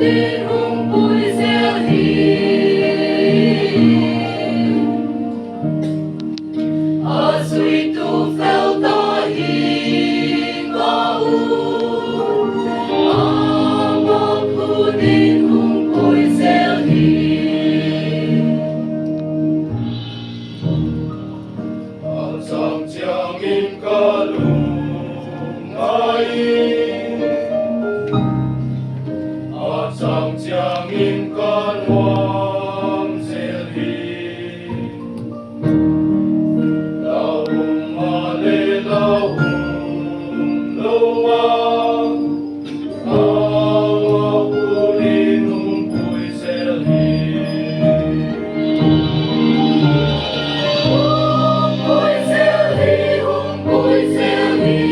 din humpoy selhi asoy tu fel tahi kau amaku din humpoy selhi ang sang tiangin kalungay sang tiangin kanwang selhi laung male laung luwag awapulin humpoy selhi humpoy selhi humpoy selhi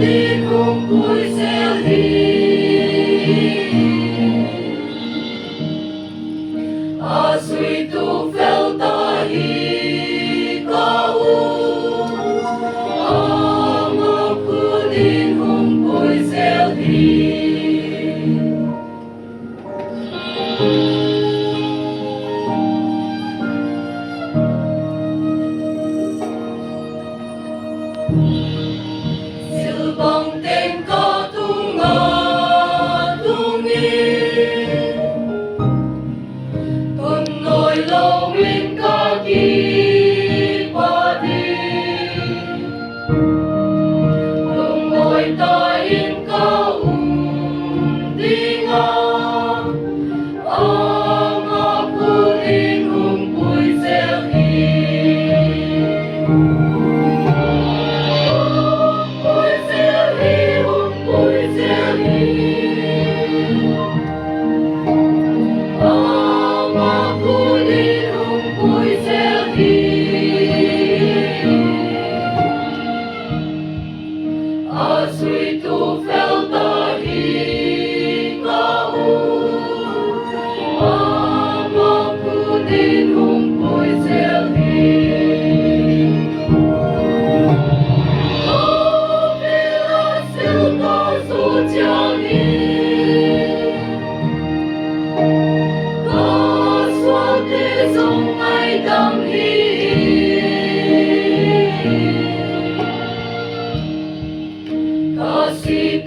din humpoy selhi asoy tu fel tahi kau amaku din humpoy selhi silbang tengka tunga-tungi tunoy lawin kaki padi lumoy tahin kaundinga ang akulin humpoy selhi asoy tu fel tahi kau amaku din humpoy selhi bila silta su tiangin kaswate sungai damhi kasih